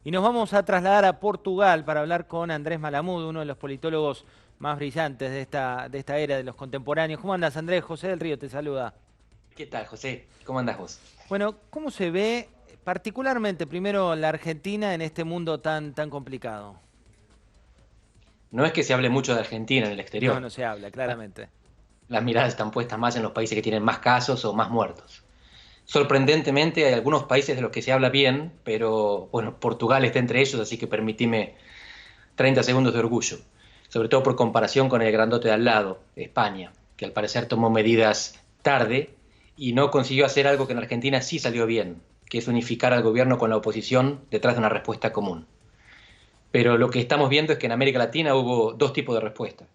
Y nos vamos a trasladar a Portugal para hablar con Andrés Malamud, uno de los politólogos más brillantes de esta era de los contemporáneos. ¿Cómo andas, Andrés? José del Río te saluda. ¿Qué tal, José? ¿Cómo andás vos? Bueno, ¿cómo se ve particularmente primero la Argentina en este mundo tan complicado? No es que se hable mucho de Argentina en el No, exterior. no se habla, La- claramente. Las miradas están puestas más en los países que tienen más casos o más muertos. Sorprendentemente, hay algunos países de los que se habla bien, pero bueno, Portugal está entre ellos, así que permitime 30 segundos de orgullo. Sobre todo por comparación con el grandote de al lado, España, que al parecer tomó medidas tarde y no consiguió hacer algo que en Argentina sí salió bien, que es unificar al gobierno con la oposición detrás de una respuesta común. Pero lo que estamos viendo es que en América Latina hubo dos tipos de respuesta.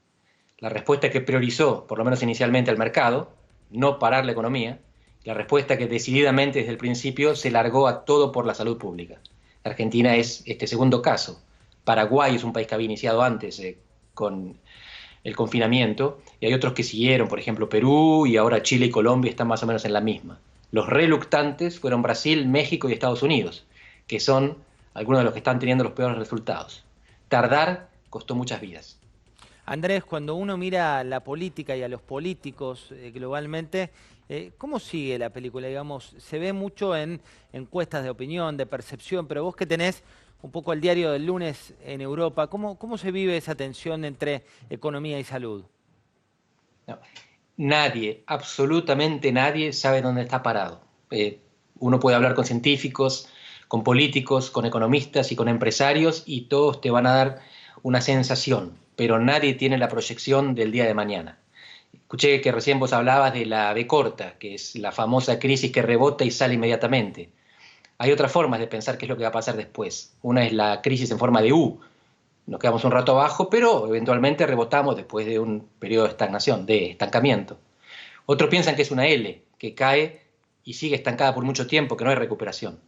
La respuesta que priorizó, por lo menos inicialmente, el mercado, no parar la economía, y la respuesta que decididamente desde el principio se largó a todo por la salud pública. Argentina es este segundo caso. Paraguay es un país que había iniciado antes con el confinamiento, y hay otros que siguieron, por ejemplo Perú, y ahora Chile y Colombia están más o menos en la misma. Los reluctantes fueron Brasil, México y Estados Unidos, que son algunos de los que están teniendo los peores resultados. Tardar costó muchas vidas. Andrés, cuando uno mira la política y a los políticos globalmente, ¿cómo sigue la película? Digamos, se ve mucho en encuestas de opinión, de percepción, pero vos que tenés un poco el diario del lunes en Europa, ¿cómo se vive esa tensión entre economía y salud? No, nadie, absolutamente nadie sabe dónde está parado. Uno puede hablar con científicos, con políticos, con economistas y con empresarios y todos te van a dar una sensación, pero nadie tiene la proyección del día de mañana. Escuché que recién vos hablabas de la B corta, que es la famosa crisis que rebota y sale inmediatamente. Hay otras formas de pensar qué es lo que va a pasar después. Una es la crisis en forma de U. Nos quedamos un rato abajo, pero eventualmente rebotamos después de un periodo de estagnación, de estancamiento. Otros piensan que es una L, que cae y sigue estancada por mucho tiempo, que no hay recuperación.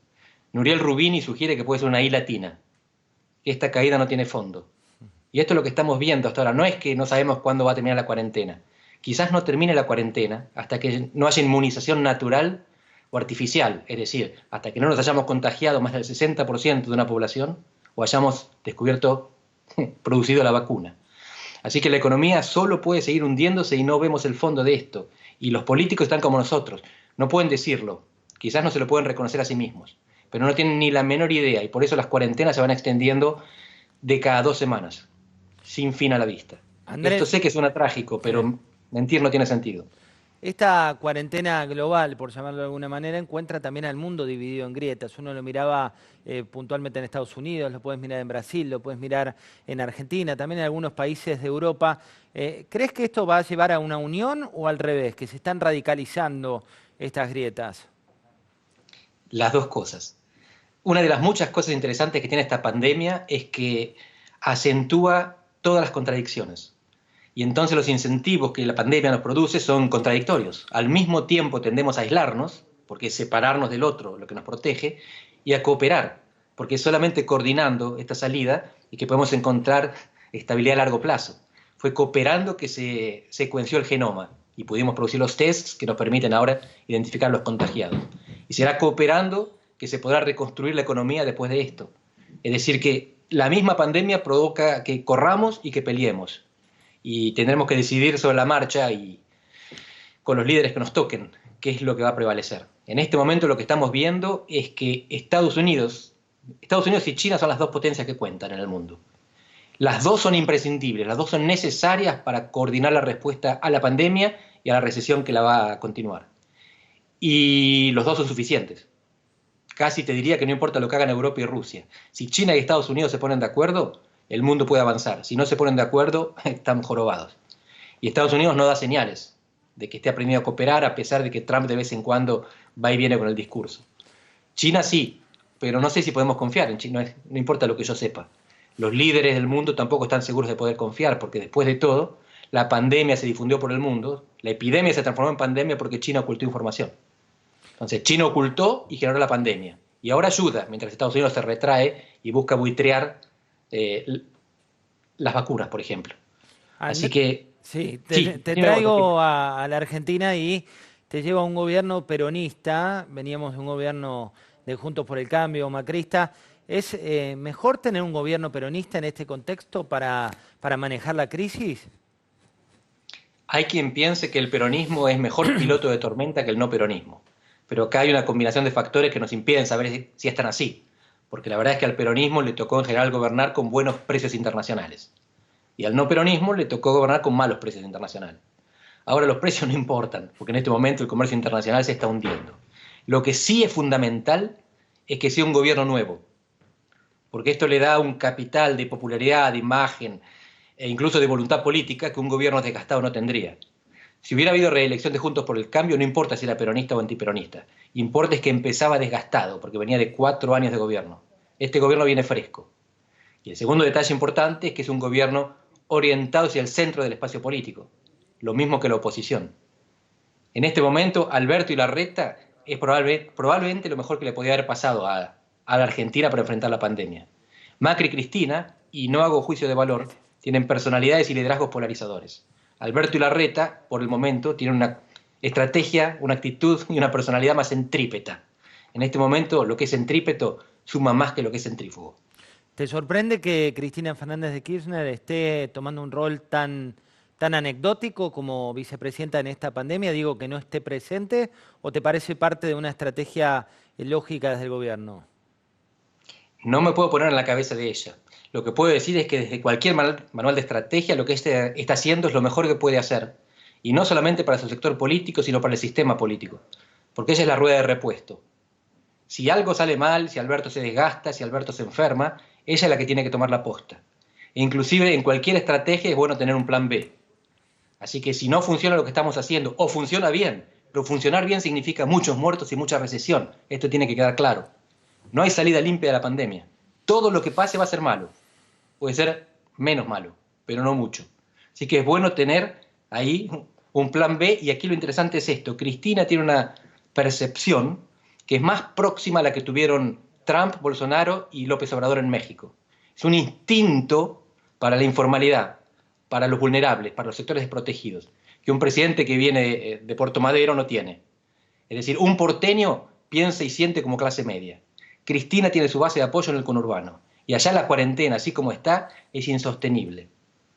Nuriel Rubini sugiere que puede ser una I latina, que esta caída no tiene fondo. Y esto es lo que estamos viendo hasta ahora. No es que no sabemos cuándo va a terminar la cuarentena. Quizás no termine la cuarentena hasta que no haya inmunización natural o artificial, es decir, hasta que no nos hayamos contagiado más del 60% de una población o hayamos descubierto, producido la vacuna. Así que la economía solo puede seguir hundiéndose y no vemos el fondo de esto. Y los políticos están como nosotros, no pueden decirlo, quizás no se lo pueden reconocer a sí mismos, pero no tienen ni la menor idea y por eso las cuarentenas se van extendiendo de cada 2 semanas, sin fin a la vista. Esto Andrés, sé que suena trágico, sí. pero mentir no tiene sentido. Esta cuarentena global, por llamarlo de alguna manera, encuentra también al mundo dividido en grietas. Uno lo miraba puntualmente en Estados Unidos, lo puedes mirar en Brasil, lo puedes mirar en Argentina, también en algunos países de Europa. ¿Crees que esto va a llevar a una unión o al revés, que se están radicalizando estas grietas? Las dos cosas. Una de las muchas cosas interesantes que tiene esta pandemia es que acentúa todas las contradicciones. Y entonces los incentivos que la pandemia nos produce son contradictorios. Al mismo tiempo tendemos a aislarnos, porque es separarnos del otro lo que nos protege, y a cooperar, porque es solamente coordinando esta salida y que podemos encontrar estabilidad a largo plazo. Fue cooperando que se secuenció el genoma y pudimos producir los tests que nos permiten ahora identificar los contagiados. Y será cooperando que se podrá reconstruir la economía después de esto. Es decir, que la misma pandemia provoca que corramos y que peleemos y tendremos que decidir sobre la marcha y con los líderes que nos toquen qué es lo que va a prevalecer. En este momento lo que estamos viendo es que Estados Unidos y China son las dos potencias que cuentan en el mundo. Las dos son imprescindibles, las dos son necesarias para coordinar la respuesta a la pandemia y a la recesión que la va a continuar. Y los dos son suficientes. Casi te diría que no importa lo que hagan Europa y Rusia. Si China y Estados Unidos se ponen de acuerdo, el mundo puede avanzar. Si no se ponen de acuerdo, están jorobados. Y Estados Unidos no da señales de que esté aprendiendo a cooperar, a pesar de que Trump de vez en cuando va y viene con el discurso. China sí, pero no sé si podemos confiar en China, no importa lo que yo sepa. Los líderes del mundo tampoco están seguros de poder confiar, porque después de todo, la pandemia se difundió por el mundo, la epidemia se transformó en pandemia porque China ocultó información. Entonces, China ocultó y generó la pandemia. Y ahora ayuda, mientras Estados Unidos se retrae y busca buitrear las vacunas, por ejemplo. Así que, Sí, te, sí, te decime vos, decime. traigo a la Argentina y te lleva a un gobierno peronista. Veníamos de un gobierno de Juntos por el Cambio, macrista. ¿Es mejor tener un gobierno peronista en este contexto para manejar la crisis? Hay quien piense que el peronismo es mejor piloto de tormenta que el no peronismo, pero acá hay una combinación de factores que nos impiden saber si es tan así, porque la verdad es que al peronismo le tocó en general gobernar con buenos precios internacionales, y al no peronismo le tocó gobernar con malos precios internacionales. Ahora los precios no importan, porque en este momento el comercio internacional se está hundiendo. Lo que sí es fundamental es que sea un gobierno nuevo, porque esto le da un capital de popularidad, de imagen e incluso de voluntad política que un gobierno desgastado no tendría. Si hubiera habido reelección de Juntos por el Cambio, no importa si era peronista o antiperonista, importa es que empezaba desgastado, porque venía de 4 años de gobierno. Este gobierno viene fresco. Y el segundo detalle importante es que es un gobierno orientado hacia el centro del espacio político, lo mismo que la oposición. En este momento, Alberto Larreta es probablemente lo mejor que le podía haber pasado a la Argentina para enfrentar la pandemia. Macri y Cristina, y no hago juicio de valor, tienen personalidades y liderazgos polarizadores. Alberto Larreta, por el momento, tiene una estrategia, una actitud y una personalidad más centrípeta. En este momento, lo que es centrípeto suma más que lo que es centrífugo. ¿Te sorprende que Cristina Fernández de Kirchner esté tomando un rol tan anecdótico como vicepresidenta en esta pandemia? Digo, que no esté presente, ¿o te parece parte de una estrategia lógica desde el gobierno? No me puedo poner en la cabeza de ella. Lo que puedo decir es que desde cualquier manual de estrategia lo que está haciendo es lo mejor que puede hacer. Y no solamente para su sector político, sino para el sistema político. Porque ella es la rueda de repuesto. Si algo sale mal, si Alberto se desgasta, si Alberto se enferma, ella es la que tiene que tomar la posta. E inclusive en cualquier estrategia es bueno tener un plan B. Así que si no funciona lo que estamos haciendo, o funciona bien, pero funcionar bien significa muchos muertos y mucha recesión. Esto tiene que quedar claro. No hay salida limpia de la pandemia. Todo lo que pase va a ser malo. Puede ser menos malo, pero no mucho. Así que es bueno tener ahí un plan B, y aquí lo interesante es esto. Cristina tiene una percepción que es más próxima a la que tuvieron Trump, Bolsonaro y López Obrador en México. Es un instinto para la informalidad, para los vulnerables, para los sectores desprotegidos, que un presidente que viene de Puerto Madero no tiene. Es decir, un porteño piensa y siente como clase media. Cristina tiene su base de apoyo en el conurbano, y allá la cuarentena, así como está, es insostenible.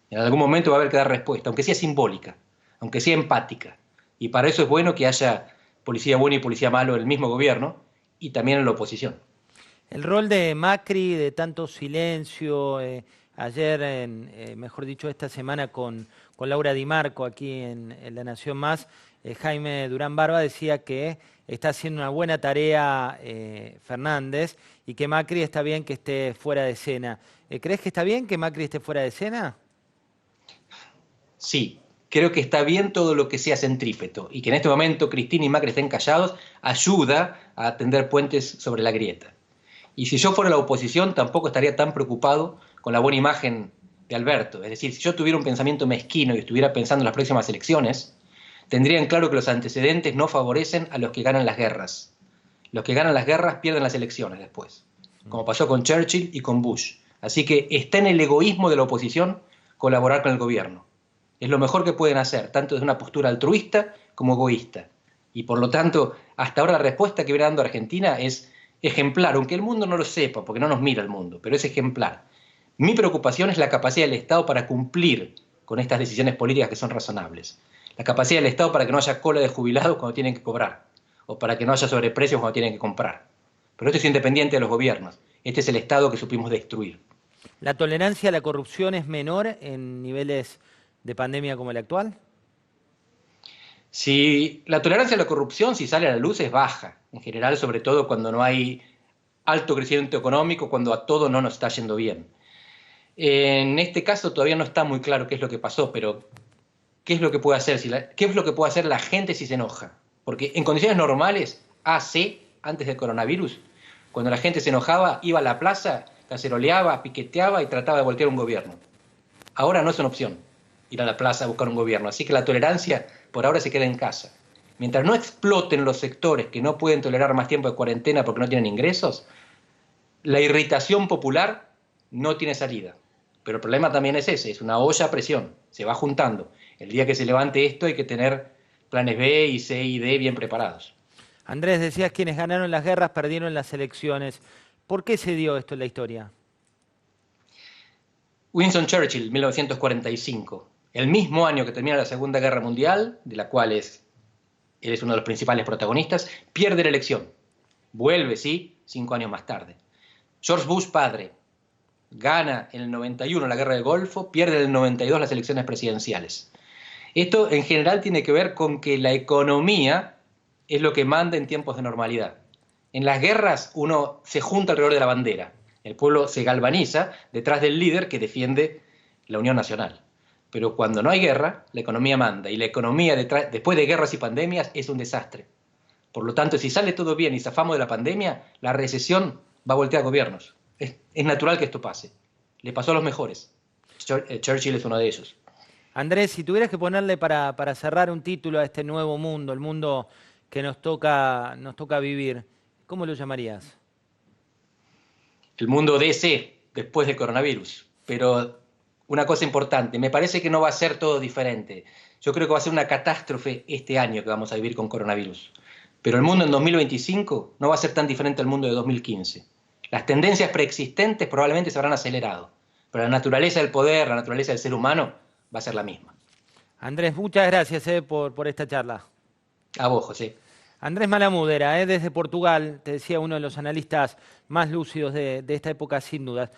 En algún momento va a haber que dar respuesta, aunque sea simbólica, aunque sea empática. Y para eso es bueno que haya policía bueno y policía malo en el mismo gobierno, y también en la oposición. El rol de Macri, de tanto silencio, ayer, mejor dicho, esta semana con Laura Di Marco aquí en La Nación Más, Jaime Durán Barba decía que está haciendo una buena tarea Fernández y que Macri está bien que esté fuera de escena. ¿Crees que está bien que Macri esté fuera de escena? Sí, creo que está bien todo lo que sea centrípeto, y que en este momento Cristina y Macri estén callados ayuda a tender puentes sobre la grieta. Y si yo fuera la oposición, tampoco estaría tan preocupado con la buena imagen de Alberto. Es decir, si yo tuviera un pensamiento mezquino y estuviera pensando en las próximas elecciones, tendrían claro que los antecedentes no favorecen a los que ganan las guerras. Los que ganan las guerras pierden las elecciones después, como pasó con Churchill y con Bush. Así que está en el egoísmo de la oposición colaborar con el gobierno. Es lo mejor que pueden hacer, tanto desde una postura altruista como egoísta. Y por lo tanto, hasta ahora la respuesta que viene dando Argentina es ejemplar, aunque el mundo no lo sepa, porque no nos mira el mundo, pero es ejemplar. Mi preocupación es la capacidad del Estado para cumplir con estas decisiones políticas que son razonables. La capacidad del Estado para que no haya cola de jubilados cuando tienen que cobrar, o para que no haya sobreprecios cuando tienen que comprar. Pero esto es independiente de los gobiernos. Este es el Estado que supimos destruir. ¿La tolerancia a la corrupción es menor en niveles de pandemia como el actual? Si la tolerancia a la corrupción, si sale a la luz, es baja. En general, sobre todo cuando no hay alto crecimiento económico, cuando a todo no nos está yendo bien. En este caso todavía no está muy claro qué es lo que pasó, pero ¿qué es lo que puede hacer? ¿Qué es lo que puede hacer la gente si se enoja? Porque en condiciones normales, antes del coronavirus, cuando la gente se enojaba, iba a la plaza, caceroleaba, piqueteaba y trataba de voltear un gobierno. Ahora no es una opción ir a la plaza a buscar un gobierno, así que la tolerancia por ahora se queda en casa. Mientras no exploten los sectores que no pueden tolerar más tiempo de cuarentena porque no tienen ingresos, la irritación popular no tiene salida. Pero el problema también es ese, es una olla a presión, se va juntando. El día que se levante esto hay que tener planes B y C y D bien preparados. Andrés, decías quienes ganaron las guerras perdieron las elecciones, ¿Por qué se dio esto en la historia? Winston Churchill, 1945, el mismo año que termina la Segunda Guerra Mundial, de la cual él es uno de los principales protagonistas, pierde la elección. Vuelve, sí, 5 años más tarde. George Bush padre gana en el 91 la Guerra del Golfo, pierde en el 92 las elecciones presidenciales. Esto en general tiene que ver con que la economía es lo que manda en tiempos de normalidad. En las guerras uno se junta alrededor de la bandera. El pueblo se galvaniza detrás del líder que defiende la unión nacional. Pero cuando no hay guerra, la economía manda. Y la economía después de guerras y pandemias es un desastre. Por lo tanto, si sale todo bien y zafamos de la pandemia, la recesión va a voltear gobiernos. Es natural que esto pase. Le pasó a los mejores. Churchill es uno de ellos. Andrés, si tuvieras que ponerle para cerrar un título a este nuevo mundo, el mundo que nos toca vivir, ¿cómo lo llamarías? El mundo DC después del coronavirus. Pero una cosa importante, me parece que no va a ser todo diferente. Yo creo que va a ser una catástrofe este año que vamos a vivir con coronavirus. Pero el mundo en 2025 no va a ser tan diferente al mundo de 2015. Las tendencias preexistentes probablemente se habrán acelerado, pero la naturaleza del poder, la naturaleza del ser humano va a ser la misma. Andrés, muchas gracias por esta charla. A vos, José. Andrés Malamudera, desde Portugal, te decía, uno de los analistas más lúcidos de esta época, sin dudas.